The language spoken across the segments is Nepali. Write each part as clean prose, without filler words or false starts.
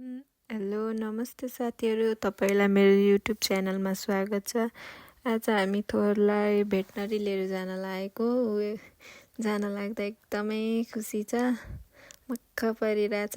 हेलो नमस्ते साथीहरू, तपाईँलाई मेरो युट्युब च्यानलमा स्वागत छ। आज हामी थोरलाई भेटनरी लिएर जान लागेको। जान लाग्दा एकदमै खुसी छ, मक्ख परिरहेछ।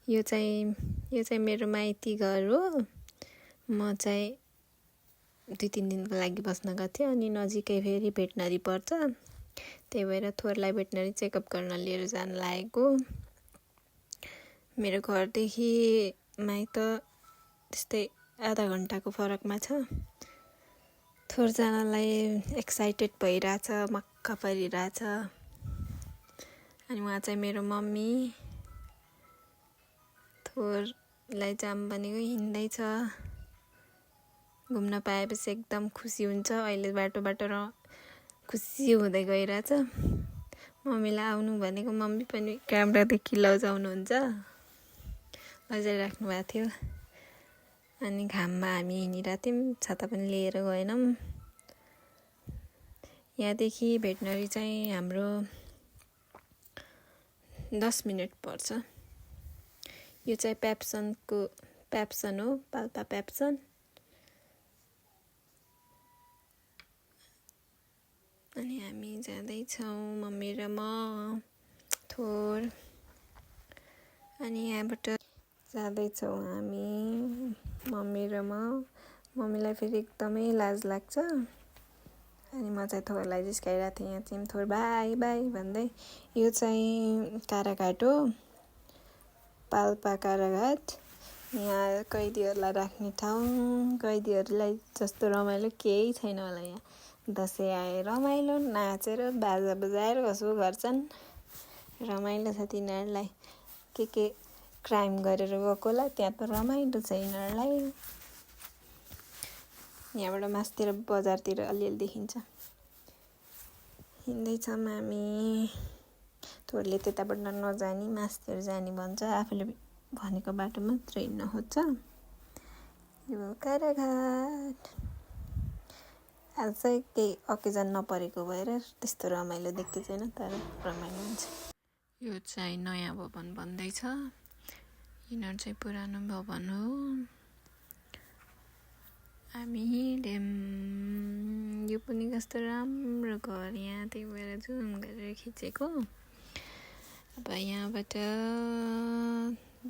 यो चाहिँ मेरो माइती घर हो। म चाहिँ 2-3 दिनको लागि बस्न गएको थिएँ, अनि नजिकै फेरि भेटनरी पर्छ। त्यही भएर थोरलाई भेटनरी चेकअप गर्न लिएर जान लागेको। मेरो घरदेखि माइत त्यस्तै आधा घन्टाको फरकमा छ। थोर जानलाई एक्साइटेड भइरहेछ, मक्क परिरहेछ। अनि उहाँ चाहिँ मेरो मम्मी। थोरलाई जाम भनेको हिँड्दैछ। घुम्न पाएपछि एकदम खुसी हुन्छ। अहिले बाटो खुसी हुँदै गइरहेछ। मम्मीलाई आउनु भनेको मम्मी पनि क्यामेरादेखि लजाउनुहुन्छ, लजाइराख्नु भएको थियो। अनि घाममा हामी हिँडिरहेको थियौँ, छाता पनि लिएर गएनौँ। यहाँदेखि भेटनरी चाहिँ हाम्रो 10 मिनट पर्छ। यो चाहिँ प्याप्सन हो, पाल्पा प्याप्सन। अनि हामी जाँदैछौँ, मम्मी र म, थोर। अनि यहाँबाट जाँदैछौँ हामी, मम्मी र म। मम्मीलाई फेरि एकदमै लाज लाग्छ। अनि म चाहिँ थोरलाई जिस्काइरहेको थिएँ। यहाँ चाहिँ थोर बाई बाई भन्दै। यो चाहिँ काराघाट हो, पाल्पा काराघाट। यहाँ कैदीहरूलाई राख्ने ठाउँ। कैदीहरूलाई जस्तो रमाइलो केही छैन होला यहाँ। दसैँ आए रमाइलो, नाचेर बाजा बजाएर कसो गर्छन्। रमाइलो छ तिनीहरूलाई। के क्राइम गरेर गएको होला, त्यहाँ त रमाइलो छ यिनीहरूलाई। यहाँबाट मासतिर बजारतिर अलिअलि देखिन्छ। हिँड्दैछौँ हामी। थोरले त्यताबाट नजानी मासतिर जाने भन्छ। आफूले भनेको बाटो मात्र हिँड्न खोज्छ। यो काराघाट। आज चाहिँ केही अकेजन नपरेको भएर त्यस्तो रमाइलो देख्दै छैन, तर रमाइलो हुन्छ। यो चाहिँ नयाँ भवन बन्दैछ। यिनीहरू चाहिँ पुरानो भवन हो। हामी यो पनि कस्तो राम्रो घर यहाँ, त्यही भएर जुम गरेर खिचेको। अब यहाँबाट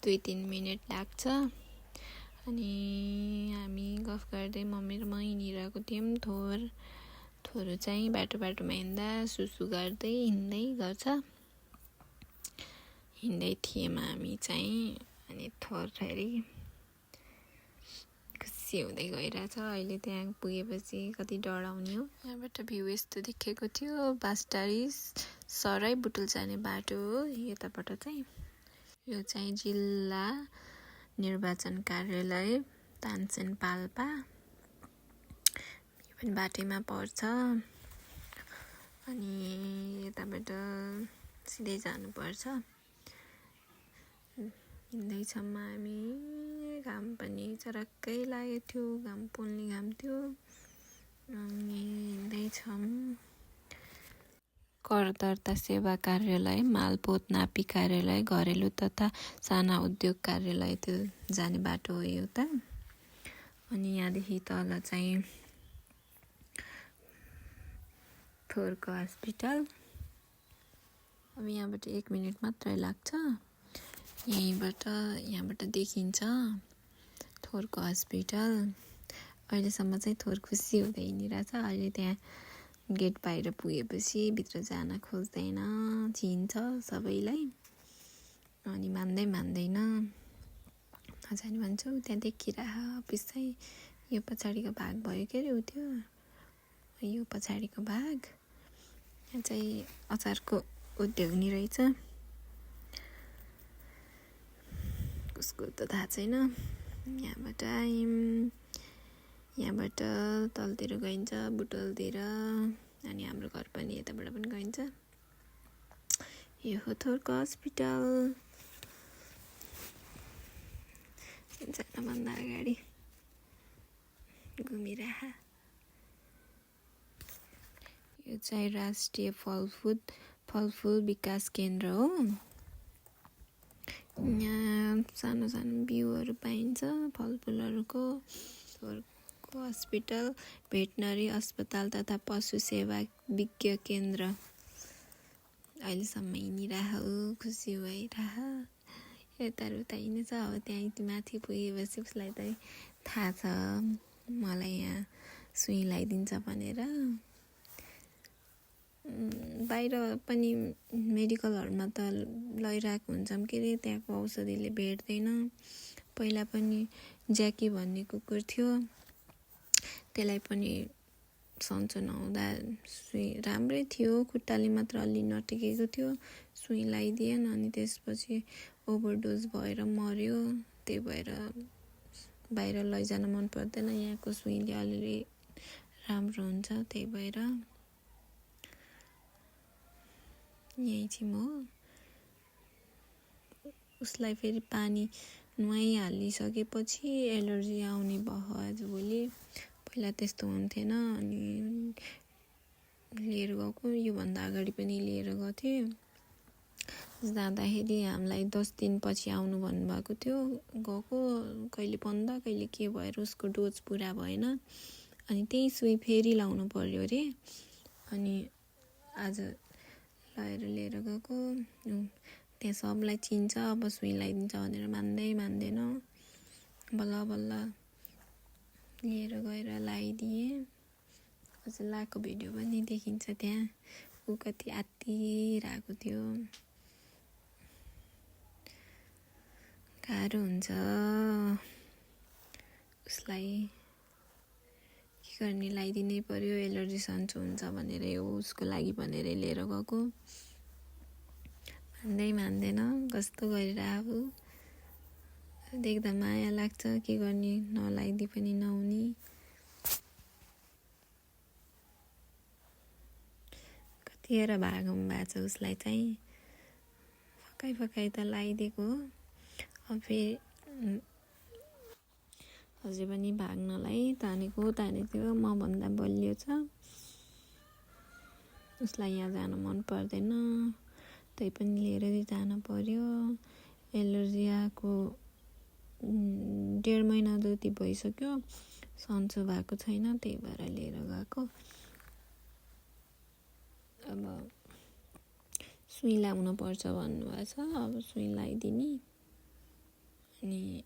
2-3 मिनट लाग्छ। अनि हामी गफ गर्दै मम्मी र म हिँडिरहेको थियौँ। थोर चाहिँ बाटोमा हिँड्दा सुसु गर्दै हिँड्दै गर्छ। हिँड्दै थियौँ हामी चाहिँ। अनि थोर फेरि खुसी हुँदै गइरहेछ। अहिले त्यहाँ पुगेपछि कति डराउने हो। यहाँबाट भ्यू यस्तो देखेको थियो। बास्टारी सराई बुटुल जाने बाटो हो यताबाट चाहिँ। यो चाहिँ जिल्ला निर्वाचन कार्यालय तानसेन पाल्पा। यो पनि बाटैमा पर्छ। अनि यताबाट सिधै जानुपर्छ। हिँड्दैछौँ हामी। घाम पनि चरक्कै लागेको थियो, घाम पोल्ने घाम थियो। अनि हिँड्दैछौँ। कर दर्ता सेवा कार्यालय, मालपोत नापी कार्यालय, घरेलु तथा साना उद्योग कार्यालय त्यो जाने बाटो हो एउटा। अनि यहाँदेखि तल चाहिँ थोरको हस्पिटल। अब यहाँबाट 1 मिनट मात्रै लाग्छ। यहाँबाट देखिन्छ थोरको हस्पिटल। अहिलेसम्म चाहिँ थोर खुसी हुँदै हिँडिरहेछ। अहिले त्यहाँ गेट बाहिर पुगेपछि भित्र जान खोज्दैन, चिन्छ सबैलाई। अनि मान्दैन, नजाने भन्छौ। त्यहाँ देखिरह पिछै यो पछाडिको भाग भयो के अरे उ त्यो। यो पछाडिको भाग। यहाँ चाहिँ अचारको उद्योग नि रहेछ। कसको त थाहा छैन। यहाँबाट तलतिर गइन्छ, बुटोलतिर। अनि हाम्रो घर पनि यताबाट पनि गइन्छ। यो हो थोरको हस्पिटल। जानभन्दा अगाडि घुमिरह। यो चाहिँ राष्ट्रिय फलफुल विकास केन्द्र हो। यहाँ सानो सानो बिउहरू पाइन्छ फलफुलहरूको। थोरको हस्पिटल, भेटनरी अस्पताल तथा पशु सेवा विज्ञ केन्द्र। अहिलेसम्म हिँडिरह, खुसी भइरह, यताउता हिँड्छ। अब त्यहाँ माथि पुगेपछि उसलाई त थाहा छ मलाई यहाँ सुई लगाइदिन्छ भनेर। बाहिर पनि मेडिकलहरूमा त लैरहेको हुन्छौँ के अरे, त्यहाँको औषधिले भेट्दैन। पहिला पनि ज्याकी भन्ने कुकुर थियो, त्यसलाई पनि सन्चो नहुँदा सुई राम्रै थियो, खुट्टाले मात्र अलि नटेकेको थियो, सुई लगाइदिएन। अनि त्यसपछि ओभरडोज भएर मर्यो। त्यही भएर बाहिर लैजान मन पर्दैन, यहाँको सुईले अलिअलि राम्रो हुन्छ। त्यही भएर यहीँ चाहिँ म उसलाई फेरि पानी नुहाइहालिसकेपछि एलर्जी आउने भयो आजभोलि। पहिला त्यस्तो हुन्थेन। अनि लिएर गएको, योभन्दा अगाडि पनि लिएर गएको थिएँ। जाँदाखेरि हामीलाई 10 दिनपछि आउनु भन्नुभएको थियो। गएको कहिले 15 कहिले के भएर उसको डोज पुरा भएन। अनि त्यही सुई फेरि लाउनु पर्यो अरे। अनि आज लिएर गएको, त्यहाँ सबलाई चिन्छ। अब सुई लगाइदिन्छ भनेर मान्दैन। बल्ल बल्ल लिएर गएर लगाइदिएँ। अझ लगाएको भिडियो पनि देखिन्छ त्यहाँ। ऊ कति आत्तिरहेको थियो। गाह्रो हुन्छ उसलाई, के गर्ने, लगाइदिनै पर्यो। एलर्जी सन्चो हुन्छ भनेर उसको लागि भनेर लिएर गएको। मान्दैन, कस्तो गरिरहेको। देख्दा माया लाग्छ, के गर्ने, नलाइदिए पनि नहुने। कतिखेर भागौँ भएको छ उसलाई चाहिँ। फकाइ त लगाइदिएको हो। अब फेरि अझै पनि भाग्नलाई तानेको थियो। मभन्दा बलियो छ। उसलाई यहाँ जान मन पर्दैन, त्यही पनि लिएर जान पर्यो। एलर्जी आएको 1.5 महिना जति भइसक्यो, सन्चो भएको छैन। त्यही भएर लिएर गएको। अब सुई लाउनु पर्छ भन्नुभएको छ। अब सुई लगाइदिने। अनि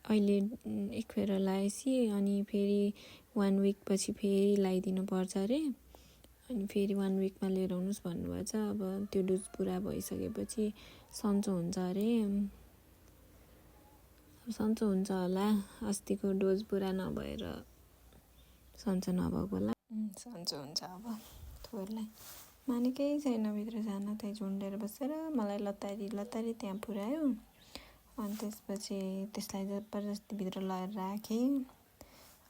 अहिले एकखेर लगाएपछि अनि फेरि 1 विक पछि फेरि लगाइदिनु पर्छ अरे। अनि फेरि 1 विकमा लिएर आउनुहोस् भन्नुभएको छ। अब त्यो डोज पुरा भइसकेपछि सन्चो हुन्छ अरे। सन्चो हुन्छ होला। अस्तिको डोज पुरा नभएर सन्चो नभएको होला। सन्चो हुन्छ अब थोरलाई। मानेकै छैन भित्र जान। त्यही झुन्डेर बसेर मलाई लतारी त्यहाँ पुऱ्यायो। अनि त्यसपछि त्यसलाई जबरजस्ती भित्र लगेर राखेँ।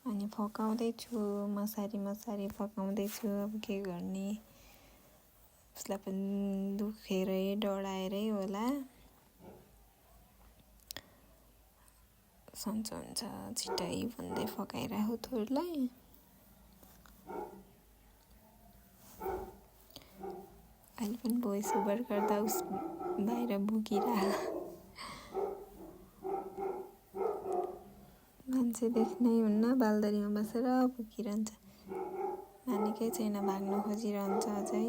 अनि फकाउँदैछु, मसारी फकाउँदैछु। अब के गर्ने, उसलाई पनि दुखेरै डढाएरै होला। सन्चो हुन्छ छिटै भन्दै फकाइराखु थोरलाई। अहिले पनि भोइस ओभर गर्दा उस बाहिर भुकिरह। मान्छे देख्नै हुन्न, बालदरीमा बसेर भुकिरहन्छ। मानेकै छैन, भाग्न खोजिरहन्छ अझै।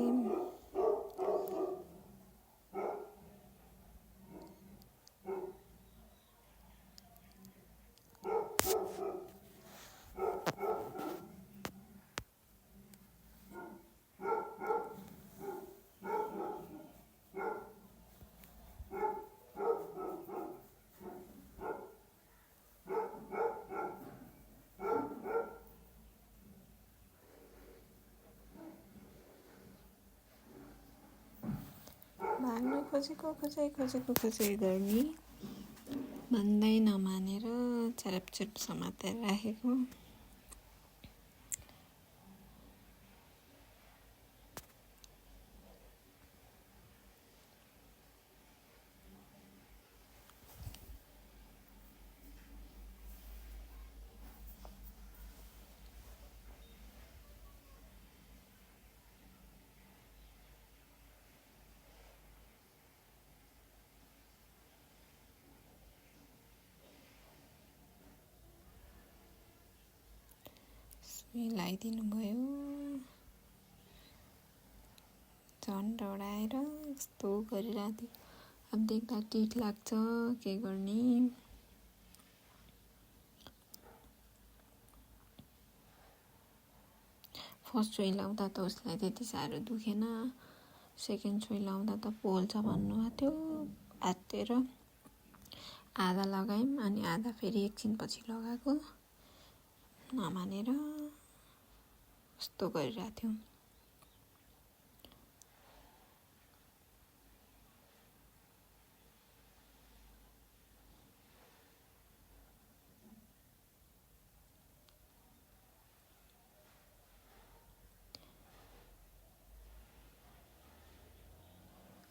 भाग्न खोजेको गर्ने, मान्दै नमानेर चरपचुप समातेर राखेको। मिलाइदिनु भयो। झन् डढाएर यस्तो गरिरहेको थियो। अब देख्दा टिट लाग्छ, के गर्ने। फर्स्ट सुई लाउँदा त उसलाई त्यति साह्रो दुखेन। सेकेन्ड सुई लाउँदा त पोल्छ भन्नुभएको थियो। आत्तिएर आधा लगायौँ, अनि आधा फेरि एकछिनपछि लगाएको। नमानेर यस्तो गरिरहेको थियो।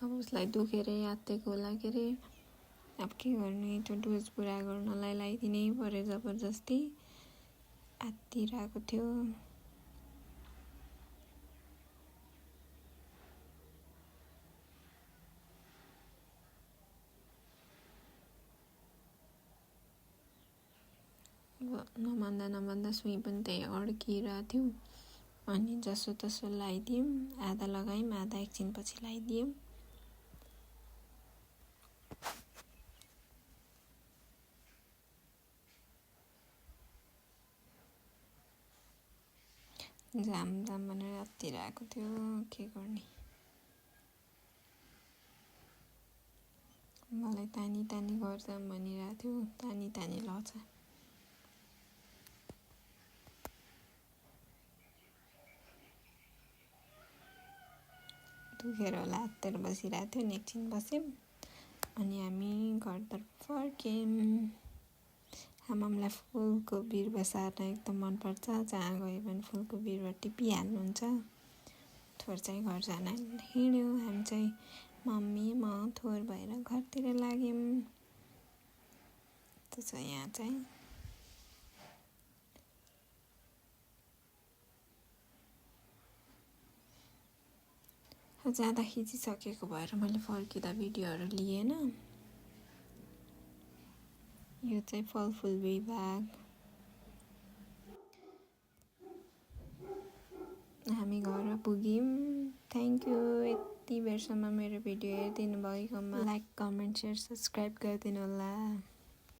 अब उसलाई दुखेर यात्तेको होला के अरे। अब के गर्ने, त्यो डोज पुरा गर्नलाई लगाइदिनै पऱ्यो जबरजस्ती। आत्तिरहेको थियो। नमान्दा सुई पनि त्यही अड्किरहेको थियो। अनि जसो तसो लगाइदियौँ, आधा लगायौँ, आधा एकछिनपछि लगाइदियौँ। जाम भनेर आत्तिरहेको थियो, के गर्ने। मलाई तानी गर्छ भनिरहेको थियो, तानी लछ। दुखेर होला हत्तेर बसिरहेको थियो। अनि एकछिन बस्यौँ, अनि हामी घरतर्फ फर्क्यौँ। आमामलाई फुलको बिरुवा सार्न एकदम मनपर्छ। जहाँ गयो भने फुलको बिरुवा टिपिहाल्नुहुन्छ। थोर चाहिँ घर जान हिँड्यो। हामी चाहिँ मम्मी, म, थोर भएर घरतिर लाग्यौँ। त्यो छ यहाँ चाहिँ। जाँदा खिचिसकेको भएर मैले फर्किँदा भिडियोहरू लिएन। यो चाहिँ फलफुल विभाग। हामी घर पुग्यौँ। थ्याङ्क यू यति बेरसम्म मेरो भिडियो हेरिदिनु भएकोमा। लाइक, कमेन्ट, सेयर, सब्सक्राइब गरिदिनु होला।